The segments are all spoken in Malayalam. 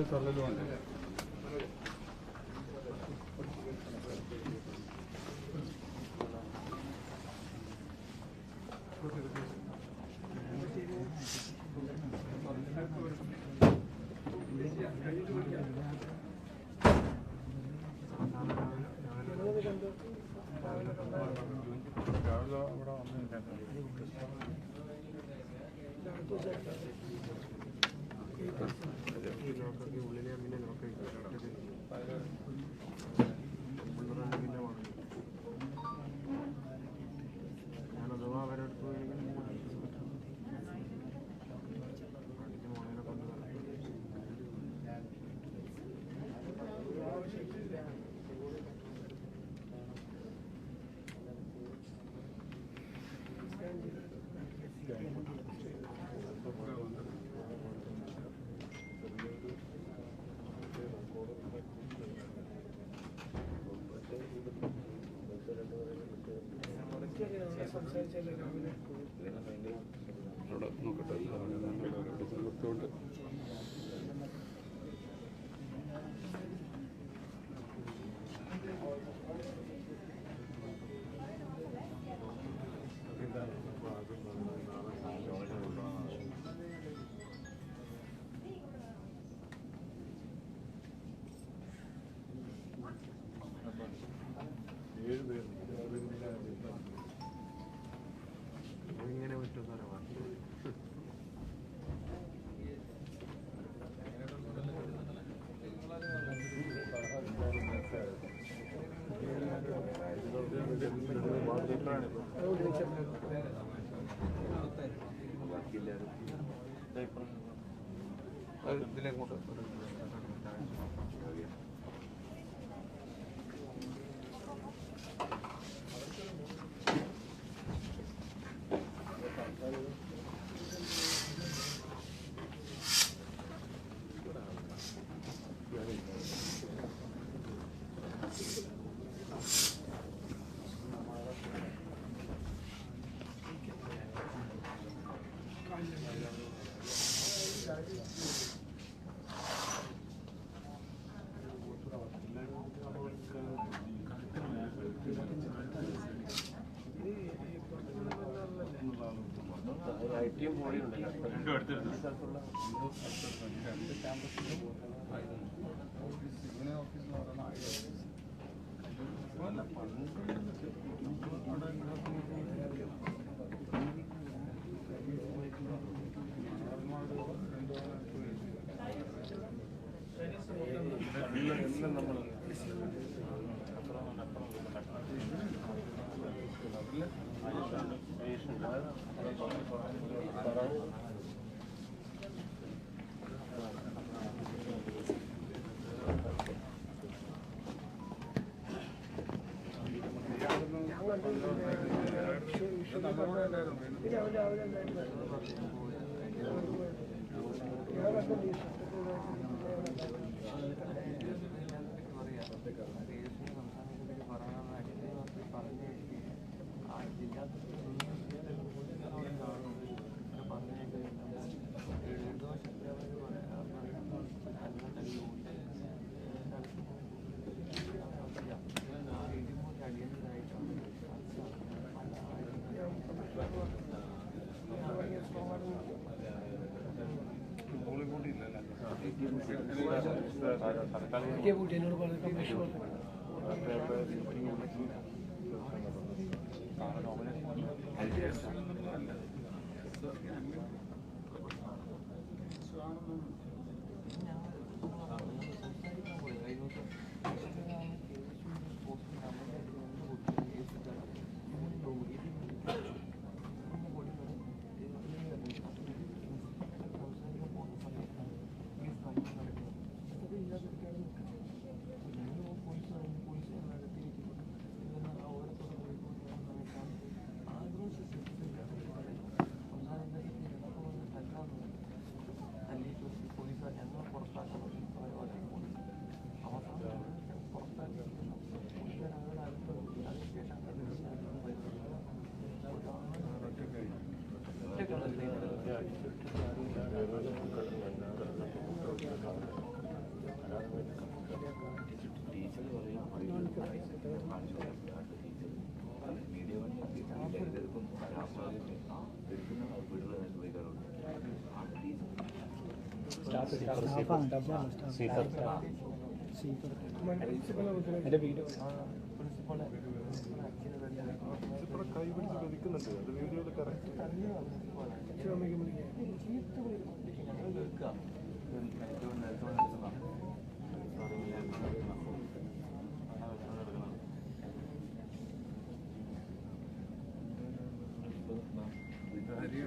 തള്ളലുമുണ്ട്. രാവിലെ അവിടെ ഉള്ളിലെ അങ്ങനെ നോക്കി ഞാൻ അഥവാ അവരെടുത്ത് മോനെ കൊണ്ട് അവിടെ നോക്കട്ടെ കൊണ്ട് ഇങ്ങനെ പറ്റുന്ന ഇതിലെങ്ങോട്ട് ഐടിയും പോളിയുണ്ട് രണ്ടും അടുത്തടുത്ത് സ്ഥലത്തുള്ള രണ്ട് ക്യാമ്പസിലും ഇങ്ങനെ ഓഫീസിൽ എല്ലാം നമ്മൾ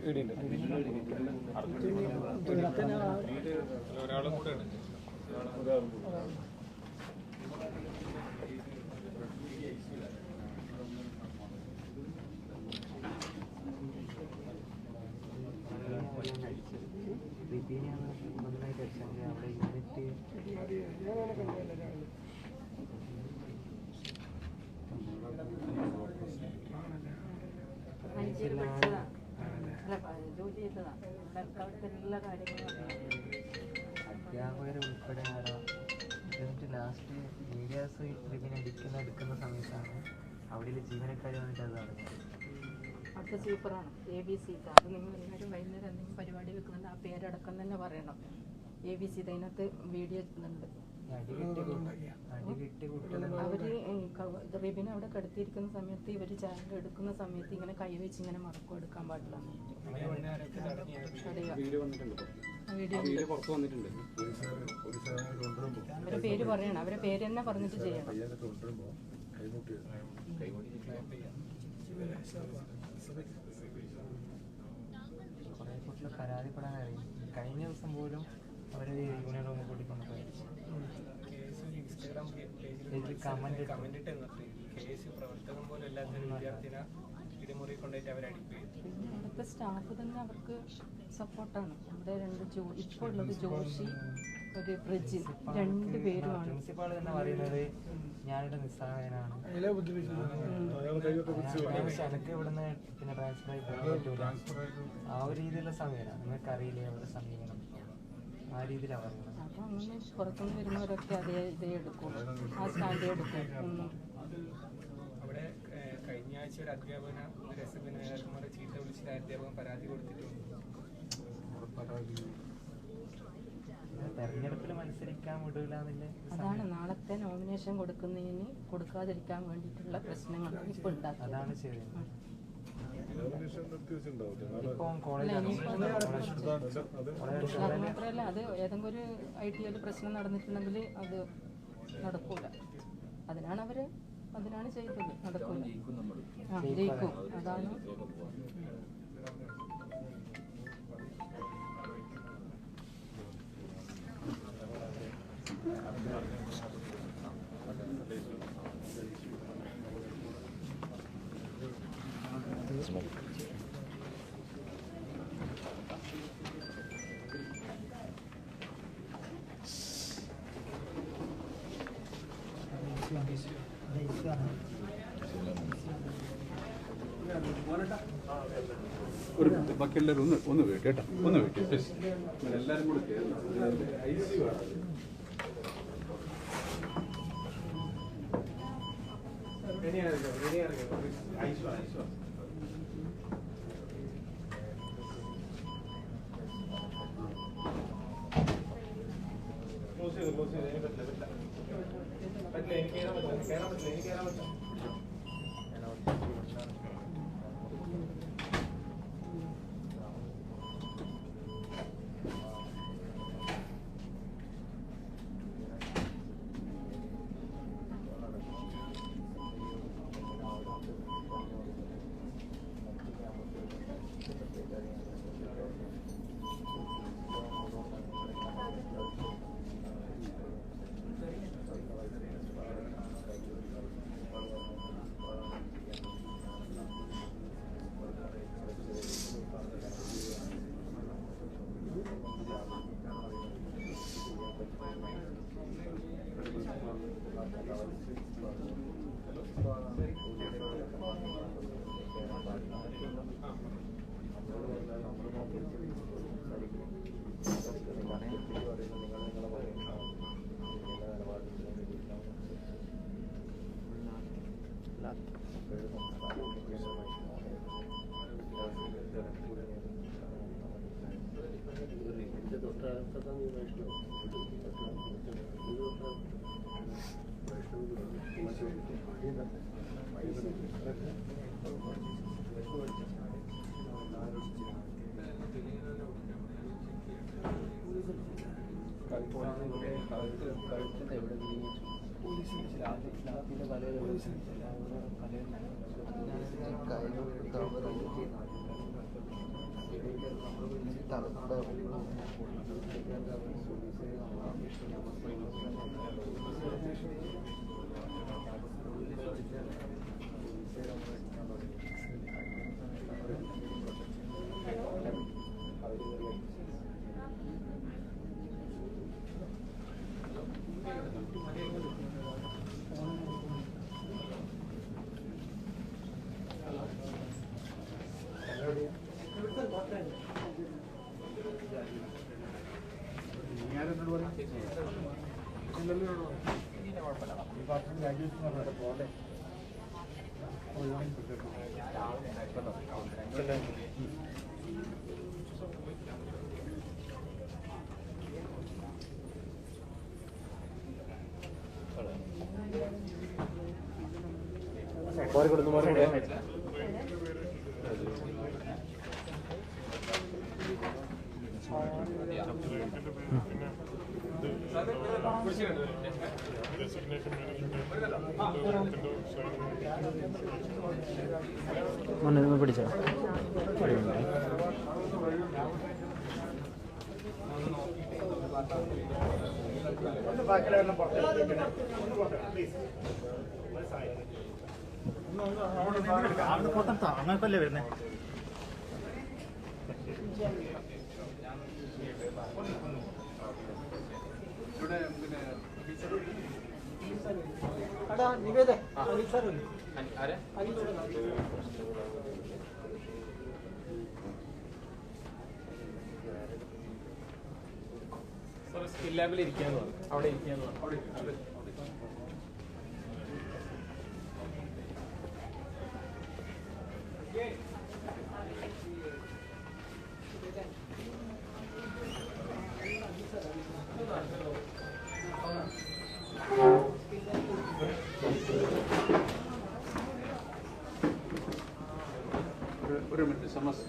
കൈ പിടിച്ച് വലിക്കുന്നുണ്ട്. അത് വീഡിയോയിൽ കറക്റ്റ് ഒരാളും കൂടെയാണ്. അധ്യാപകർ ഉൾപ്പെടെ എന്നിട്ട് ലാസ്റ്റ് മീഡിയാസ് എടുക്കുന്ന സമയത്താണ് അവിടെ ജീവനക്കാർ വന്നിട്ട് അത് നടന്നത്. അടുത്ത സൂപ്പറാണ് ABC. അത് നിങ്ങൾ എല്ലാവരും വൈകുന്നേരം എന്തെങ്കിലും പരിപാടി വെക്കുന്നുണ്ട് ആ പേരടക്കം തന്നെ പറയണം. ABC അതിനകത്ത് വീഡിയോ ഉണ്ട്. അവര് റിബിൻ അവിടെ കിടത്തിയിരിക്കുന്ന സമയത്ത് ഇവര് ചാനൽ എടുക്കുന്ന സമയത്ത് ഇങ്ങനെ കൈവച്ച് ഇങ്ങനെ മറക്കും എടുക്കാൻ പാടില്ല. അവരെ പേര് പറയണം, അവരെ പേര് തന്നെ പറഞ്ഞിട്ട് ചെയ്യണം. കുറെ കുട്ടികൾ പരാതിപ്പെടാൻ അറിയും. കഴിഞ്ഞ ദിവസം പോലും അവര് യൂണിയൻ റൂമിൽ കൂട്ടിക്കൊണ്ട് പോയി പ്രവർത്തകം പോലും അല്ലാത്ത വിദ്യാർത്ഥിനെ ഇടിമുറി കൊണ്ടുപോയിട്ട് അവരടിക്കുകയും ഇവിടുത്തെ സ്റ്റാഫ് തന്നെ അവർക്ക് സപ്പോർട്ടാണ്. ഇവിടെ ഇപ്പോൾ ഉള്ളത് ജോഷി, ഒരു ബ്രിജിൽ, രണ്ടുപേരുമാണ്. പ്രിൻസിപ്പാൾ തന്നെ പറയുന്നത് ഞാനിവിടെ നിസ്സഹായനാണ്, എനിക്ക് ഇവിടുന്ന് പിന്നെ ട്രാൻസ്ഫർ ആയി പോകാൻ പറ്റൂല. ആ ഒരു രീതിയിലുള്ള സമീപനം നിങ്ങൾക്ക് അറിയില്ലേ അവരുടെ സമീപനം, ആ രീതിയിലാണ് പറയുന്നത്. അപ്പം അങ്ങനെ പുറത്തുനിന്ന് വരുന്നവരൊക്കെ ഇതേ എടുക്കും, ആ സ്റ്റാൻഡേ എടുക്കും. അവിടെ കഴിഞ്ഞ ആഴ്ച ഒരു അധ്യാപകന നേതാക്കന്മാരെ ചീത്ത വിളിച്ചിട്ട് അധ്യാപകൻ പരാതി കൊടുത്തിട്ടുണ്ട്. തെരഞ്ഞെടുപ്പിൽ മത്സരിക്കാൻ വിടൂല എന്നില്ല. അതാണ് നാളത്തെ നോമിനേഷൻ കൊടുക്കാതിരിക്കാൻ വേണ്ടിയിട്ടുള്ള പ്രശ്നങ്ങൾ ഇപ്പോൾ ഉണ്ടാക്കുക. അതാണ് ശരി. മാത്രമല്ല അത് ഏതെങ്കിലും ഒരു ITL പ്രശ്നം നടന്നിട്ടുണ്ടെങ്കിൽ അത് നടക്കൂല. അതിനാണ് ചെയ്തത്. നടക്കൂല, ജയിക്കും. അതാണ് ഒരു ബാക്കി എല്ലാവരും ഒന്ന് വെയിറ്റ് കേട്ടോ, ഒന്ന് വെയിറ്റ് പ്ലീസ്. എല്ലാവരും കൂടെ ICU ആണ്. മണ്ണിൽ പിടിച്ചോ അങ്ങനല്ലേ വരുന്നേ സ്കിൽ ലാബിൽ ഇരിക്കാന്ന് പറഞ്ഞു. അവിടെ ഇരിക്കാന്ന് പറഞ്ഞു. ഒരു മിനിറ്റ് സമസ്ത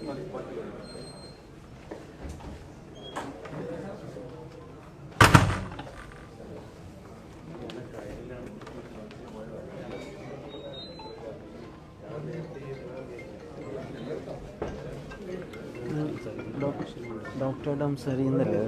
ഡോക്ടറുടെ സംസാരിക്കുന്നല്ലേ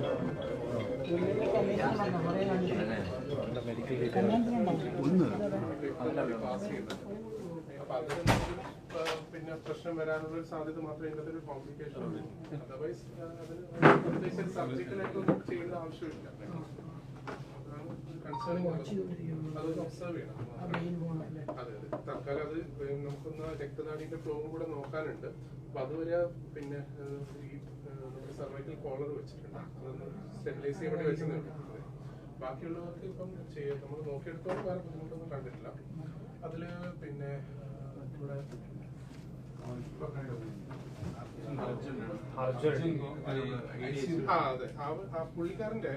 പിന്നെ പ്രശ്നം വരാനുള്ള ഒരു സാധ്യത മാത്രമേ ഇതിനകത്ത് ഒരു കോംപ്ലിക്കേഷൻ ഉള്ളൂ. അതർവൈസ് അതിന് സർജിക്കലായിട്ടൊന്നും ചെയ്യേണ്ട ആവശ്യമില്ല. കൺസേണിങ് അതൊന്ന് ഒബ്സർവ് ചെയ്യണം. അതെ അതെ, തൽക്കാലം അത് നമുക്കൊന്ന് രക്തനാടിന്റെ ഫ്ലോവും കൂടെ നോക്കാനുണ്ട്. അപ്പൊ അതുവരെ പിന്നെ ഈ നമ്മുടെ സർവൈക്കൽ കോളർ വെച്ചിട്ടുണ്ട്, അതൊന്ന് സ്റ്റെബിലൈസ് ചെയ്യാൻ വേണ്ടി വെച്ചതേ. ബാക്കിയുള്ളവർക്ക് ഇപ്പം ചെയ്യാം, നമ്മൾ നോക്കിയെടുത്തോളം വേറെ ബുദ്ധിമുട്ടൊന്നും കണ്ടിട്ടില്ല. അതില് പിന്നെ ഇവിടെ അതെ, ആ പുള്ളിക്കാരന്റെ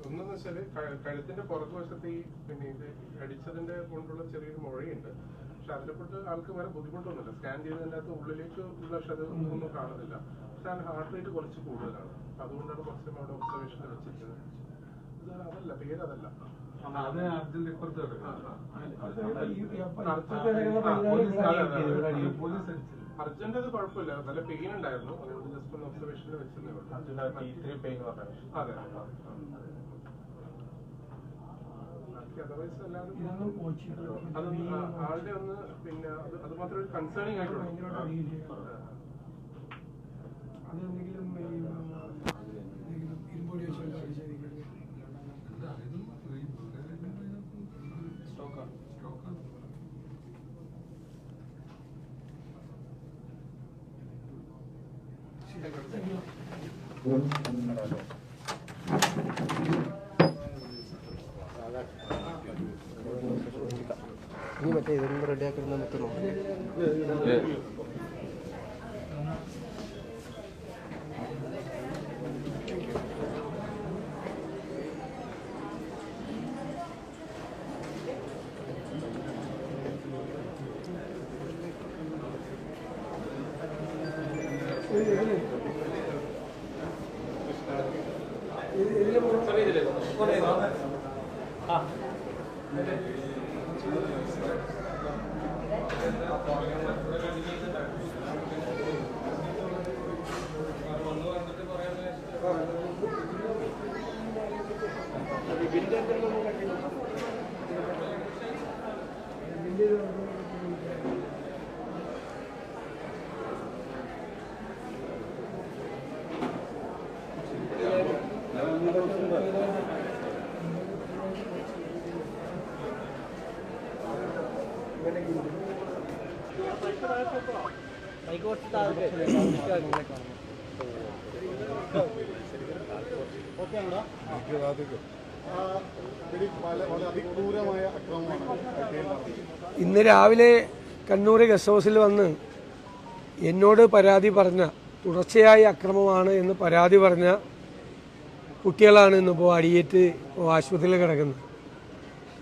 ഒന്നെന്ന് വെച്ചാല് കഴുത്തിന്റെ പുറകുവശത്ത് ഈ പിന്നെ ഇത് അടിച്ചതിന്റെ കൊണ്ടുള്ള ചെറിയൊരു മുഴയുണ്ട്. പക്ഷെ അതിനെക്കൊണ്ട് ആൾക്ക് വേറെ ബുദ്ധിമുട്ടൊന്നുമില്ല. സ്കാൻ ചെയ്തതിന്റെ അകത്ത് ഉള്ളിലേക്ക് ഉള്ള ഒന്നും കാണുന്നില്ല. പക്ഷെ അതിന് ഹാർട്ട് റേറ്റ് കുറച്ച് കൂടുതലാണ്. അതുകൊണ്ടാണ് കുറച്ചും അവിടെ ഒബ്സർവേഷൻ വെച്ചിരിക്കുന്നത്. അതല്ല, പേരതല്ല. അർജന്റ് അത് കുഴപ്പമില്ല, നല്ല പെയിൻ ഉണ്ടായിരുന്നു. അതുകൊണ്ട് ജസ്റ്റ് ഒന്ന് ഒബ്സർവേഷനിൽ വെച്ചതേ ഉള്ളൂ. അതെ, അതർവൈസ് എല്ലാവരും അത് ആളുടെ ഒന്ന് പിന്നെ അത് മാത്രം ഒരു കൺസേണിങ് ആയിട്ടുള്ള ഇനി മറ്റേ ഇതൊന്നും റെഡിയാക്കി നമുക്ക് നോക്കാം. ഇന്ന് രാവിലെ കണ്ണൂർ ഗസ്റ്റ് ഹൗസിൽ വന്ന് എന്നോട് പരാതി പറഞ്ഞ തുടർച്ചയായ അക്രമമാണ് എന്ന് പരാതി പറഞ്ഞ കുട്ടികളാണ് ഇന്നിപ്പോൾ അടിയേറ്റ് ആശുപത്രിയിൽ കിടക്കുന്നത്.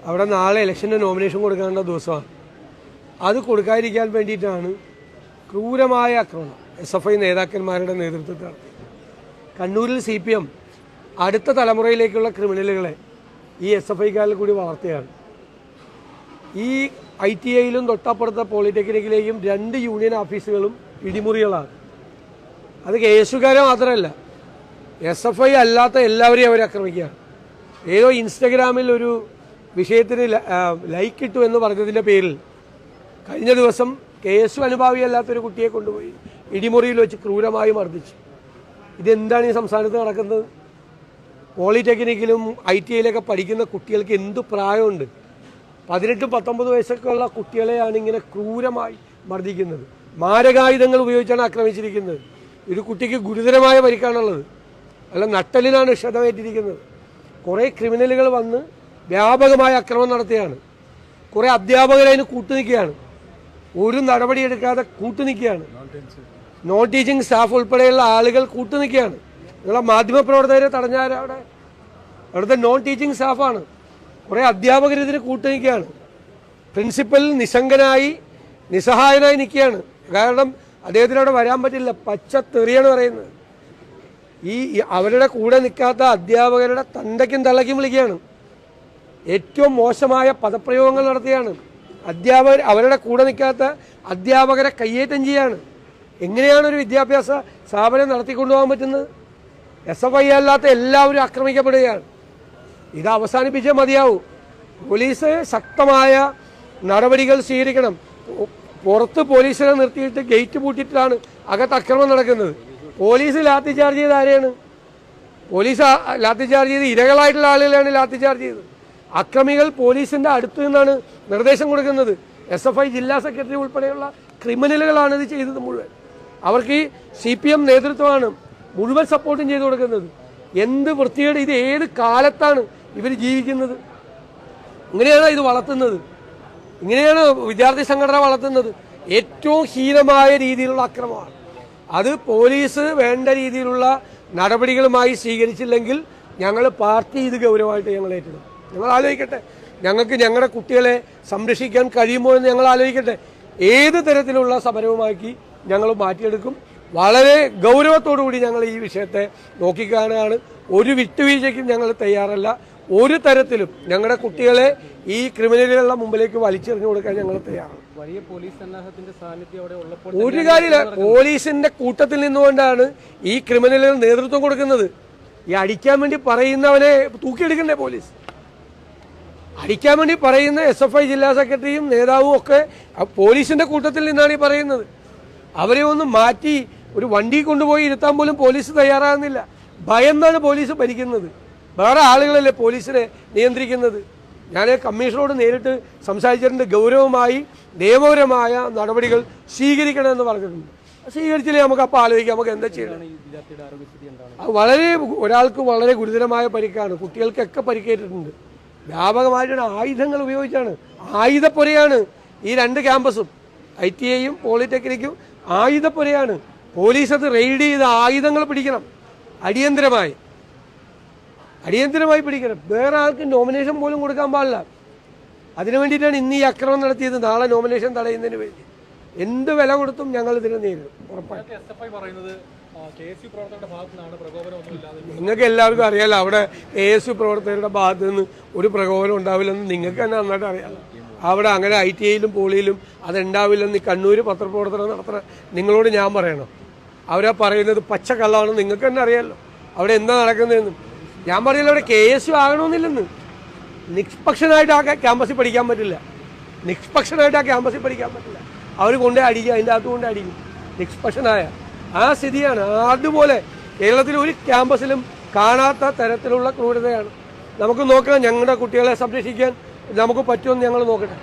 അവിടെ നാളെ ഇലക്ഷൻ്റെ നോമിനേഷൻ കൊടുക്കേണ്ട ദിവസമാണ്. അത് കൊടുക്കാതിരിക്കാൻ വേണ്ടിയിട്ടാണ് ക്രൂരമായ ആക്രമണം SFI നേതാക്കന്മാരുടെ നേതൃത്വത്തിൽ നടത്തി. കണ്ണൂരിൽ CPM അടുത്ത തലമുറയിലേക്കുള്ള ക്രിമിനലുകളെ ഈ SFIക്കാരിൽ കൂടി വളർത്തുകയാണ്. ഈ ITIയിലും തൊട്ടപ്പുറത്തെ പോളിടെക്നിക്കിലേക്കും 2 യൂണിയൻ ഓഫീസുകളും ഇടിമുറികളാണ്. അത് കേസുകാരെ മാത്രമല്ല, SFI അല്ലാത്ത എല്ലാവരെയും അവർ ആക്രമിക്കുകയാണ്. ഏതോ ഇൻസ്റ്റഗ്രാമിൽ ഒരു വിഷയത്തിന് ലൈക്ക് ഇട്ടു എന്ന് പറഞ്ഞതിൻ്റെ പേരിൽ കഴിഞ്ഞ ദിവസം കേസു അനുഭാവിയല്ലാത്തൊരു കുട്ടിയെ കൊണ്ടുപോയി ഇടിമുറിയിൽ വെച്ച് ക്രൂരമായി മർദ്ദിച്ചു. ഇതെന്താണ് ഈ സംസ്ഥാനത്ത് നടക്കുന്നത്? പോളിടെക്നിക്കിലും ITIയിലൊക്കെ പഠിക്കുന്ന കുട്ടികൾക്ക് എന്ത് പ്രായമുണ്ട്? 18-19 വയസ്സൊക്കെ ഉള്ള കുട്ടികളെയാണ് ഇങ്ങനെ ക്രൂരമായി മർദ്ദിക്കുന്നത്. മാരകായുധങ്ങൾ ഉപയോഗിച്ചാണ് ആക്രമിച്ചിരിക്കുന്നത്. ഒരു കുട്ടിക്ക് ഗുരുതരമായ പരിക്കാണുള്ളത്, അല്ല നട്ടലിനാണ് ക്ഷതമേറ്റിരിക്കുന്നത്. കുറേ ക്രിമിനലുകൾ വന്ന് വ്യാപകമായ ആക്രമണം നടത്തുകയാണ്. കുറേ അധ്യാപകരതിന് കൂട്ടുനിൽക്കുകയാണ്. ഒരു നടപടിയെടുക്കാതെ കൂട്ടുനിൽക്കുകയാണ്. നോൺ ടീച്ചിങ് സ്റ്റാഫ് ഉൾപ്പെടെയുള്ള ആളുകൾ കൂട്ടുനിൽക്കുകയാണ്. നിങ്ങളെ മാധ്യമപ്രവർത്തകരെ തടഞ്ഞാൽ അവിടുത്തെ നോൺ ടീച്ചിങ് സ്റ്റാഫാണ്. കുറേ അധ്യാപകരിതിന് കൂട്ടുനിൽക്കുകയാണ്. പ്രിൻസിപ്പൽ നിസ്സംഗനായി നിസ്സഹായനായി നിൽക്കുകയാണ്. കാരണം അദ്ദേഹത്തിന് അവിടെ വരാൻ പറ്റില്ല. പച്ച തെറിയാണ് പറയുന്നത്. ഈ അവരുടെ കൂടെ നിൽക്കാത്ത അധ്യാപകരുടെ തന്തയ്ക്കും തള്ളയ്ക്കും വിളിക്കുകയാണ്. ഏറ്റവും മോശമായ പദപ്രയോഗങ്ങൾ നടത്തുകയാണ്. അധ്യാപകർ അവരുടെ കൂടെ നിൽക്കാത്ത അധ്യാപകരെ കയ്യേറ്റം ചെയ്യാണ്. എങ്ങനെയാണ് ഒരു വിദ്യാഭ്യാസ സ്ഥാപനം നടത്തിക്കൊണ്ടുപോകാൻ പറ്റുന്നത്? SFI അല്ലാത്ത എല്ലാവരും ആക്രമിക്കപ്പെടുകയാണ്. ഇത് അവസാനിപ്പിച്ചേ മതിയാവൂ. പോലീസ് ശക്തമായ നടപടികൾ സ്വീകരിക്കണം. പുറത്ത് പോലീസിനെ നിർത്തിയിട്ട് ഗേറ്റ് പൂട്ടിയിട്ടാണ് അകത്ത് അക്രമം നടക്കുന്നത്. പോലീസ് ലാത്തി ചാർജ് ചെയ്ത് ആരെയാണ്? പോലീസ് ലാത്തി ചാർജ് ചെയ്ത് ഇരകളായിട്ടുള്ള ആളുകളാണ് ലാത്തി ചാർജ് ചെയ്തത്. അക്രമികൾ പോലീസിന്റെ അടുത്ത് നിന്നാണ് നിർദ്ദേശം കൊടുക്കുന്നത്. SFI ജില്ലാ സെക്രട്ടറി ഉൾപ്പെടെയുള്ള ക്രിമിനലുകളാണ് ഇത് ചെയ്തത് മുഴുവൻ. അവർക്ക് ഈ CPM നേതൃത്വമാണ് മുഴുവൻ സപ്പോർട്ടും ചെയ്തു കൊടുക്കുന്നത്. എന്ത് വൃത്തികേട്! ഇത് ഏത് കാലത്താണ് ഇവർ ജീവിക്കുന്നത്? ഇങ്ങനെയാണ് ഇത് വളർത്തുന്നത്. ഇങ്ങനെയാണ് വിദ്യാർത്ഥി സംഘടന വളർത്തുന്നത്. ഏറ്റവും ഹീനമായ രീതിയിലുള്ള അക്രമമാണ്. അത് പോലീസ് വേണ്ട രീതിയിലുള്ള നടപടികളുമായി സ്വീകരിച്ചില്ലെങ്കിൽ ഞങ്ങൾ പാർട്ടി ഇത് ഗൗരവമായിട്ട് ഞങ്ങൾ ഏറ്റെടുക്കും. ഞങ്ങൾ ആലോചിക്കട്ടെ, ഞങ്ങൾക്ക് ഞങ്ങളുടെ കുട്ടികളെ സംരക്ഷിക്കാൻ കഴിയുമോ എന്ന് ഞങ്ങൾ ആലോചിക്കട്ടെ. ഏത് തരത്തിലുള്ള സമരവുമാക്കി ഞങ്ങൾ മാറ്റിയെടുക്കും. വളരെ ഗൗരവത്തോടുകൂടി ഞങ്ങൾ ഈ വിഷയത്തെ നോക്കിക്കാണുകയാണ്. ഒരു വിട്ടുവീഴ്ചയ്ക്കും ഞങ്ങൾ തയ്യാറല്ല. ഒരു തരത്തിലും ഞങ്ങളുടെ കുട്ടികളെ ഈ ക്രിമിനലുകളുടെ മുമ്പിലേക്ക് വലിച്ചെറിഞ്ഞു കൊടുക്കാൻ ഞങ്ങൾ തയ്യാറാണ്. വലിയ പോലീസ് സന്നാഹത്തിന്റെ സാന്നിധ്യം അവിടെ ഉള്ളപ്പോൾ ഒരു കാര്യമില്ല. പോലീസിന്റെ കൂട്ടത്തിൽ നിന്നുകൊണ്ടാണ് ഈ ക്രിമിനലുകൾ നേതൃത്വം കൊടുക്കുന്നത്. ഈ അടിക്കാൻ വേണ്ടി പറയുന്നവനെ തൂക്കിയെടുക്കണ്ടേ പോലീസ്? അടിക്കാൻ വേണ്ടി പറയുന്ന SFI ജില്ലാ സെക്രട്ടറിയും നേതാവും ഒക്കെ പോലീസിന്റെ കൂട്ടത്തിൽ നിന്നാണ് ഈ പറയുന്നത്. അവരെ ഒന്ന് മാറ്റി ഒരു വണ്ടി കൊണ്ടുപോയി ഇരുത്താൻ പോലും പോലീസ് തയ്യാറാകുന്നില്ല. ഭയന്നാണ് പോലീസ് ഭരിക്കുന്നത്. വേറെ ആളുകളല്ലേ പോലീസിനെ നിയന്ത്രിക്കുന്നത്. ഞാൻ കമ്മീഷണറോട് നേരിട്ട് സംസാരിച്ചിട്ടുണ്ട്. ഗൗരവമായി നിയമപരമായ നടപടികൾ സ്വീകരിക്കണമെന്ന് പറഞ്ഞിട്ടുണ്ട്. സ്വീകരിച്ചില്ലേ നമുക്ക് അപ്പോൾ ആലോചിക്കാം നമുക്ക് എന്താ ചെയ്യണം. ഒരാൾക്ക് വളരെ ഗുരുതരമായ പരിക്കാണ്. കുട്ടികൾക്കൊക്കെ പരിക്കേറ്റിട്ടുണ്ട്. വ്യാപകമായിട്ടുള്ള ആയുധങ്ങൾ ഉപയോഗിച്ചാണ്. ആയുധപ്പുരയാണ് ഈ 2 ക്യാമ്പസും, ITIയും പോളിടെക്നിക്കും ആയുധപ്പുരയാണ്. പോലീസ് അത് റെയ്ഡ് ചെയ്ത് ആയുധങ്ങൾ പിടിക്കണം. അടിയന്തരമായി പിടിക്കണം. വേറെ ആൾക്ക് നോമിനേഷൻ പോലും കൊടുക്കാൻ പാടില്ല. അതിനു വേണ്ടിയിട്ടാണ് ഇന്ന് ഈ അക്രമം നടത്തിയത്. നാളെ നോമിനേഷൻ തടയുന്നതിന് വേണ്ടി എന്ത് വില കൊടുത്തും ഞങ്ങൾ ഇതിനെ നേരിടും ഉറപ്പായിട്ടും. നിങ്ങൾക്ക് എല്ലാവർക്കും അറിയാലോ, അവിടെ ASU പ്രവർത്തകരുടെ ഭാഗത്ത് നിന്ന് ഒരു പ്രകോപനം ഉണ്ടാവില്ലെന്ന് നിങ്ങൾക്ക് തന്നെ നന്നായിട്ട് അറിയാമല്ലോ. അവിടെ അങ്ങനെ ITIയിലും പോളിയിലും അതുണ്ടാവില്ലെന്ന് കണ്ണൂർ പത്രപ്രവർത്തനം നടത്തുന്ന നിങ്ങളോട് ഞാൻ പറയണം. അവരാ പറയുന്നത് പച്ചക്കള്ളാണെന്ന് നിങ്ങൾക്ക് തന്നെ അറിയാമല്ലോ. അവിടെ എന്താ നടക്കുന്നതെന്ന് ഞാൻ പറയില്ല. അവിടെ KSU ആകണമെന്നില്ലെന്ന്. നിഷ്പക്ഷനായിട്ട് ആ ക്യാമ്പസിൽ പഠിക്കാൻ പറ്റില്ല. അവർ കൊണ്ടേ അടിക്കുക, അതിൻ്റെ അകത്ത് കൊണ്ടേ അടിക്കും. നിഷ്പക്ഷനായ ആ സ്ഥിതിയാണ്. അതുപോലെ കേരളത്തിൽ ഒരു ക്യാമ്പസിലും കാണാത്ത തരത്തിലുള്ള ക്രൂരതയാണ്. നമുക്ക് നോക്കാം, ഞങ്ങളുടെ കുട്ടികളെ സംരക്ഷിക്കാൻ നമുക്ക് പറ്റുമെന്ന് ഞങ്ങൾ നോക്കട്ടെ.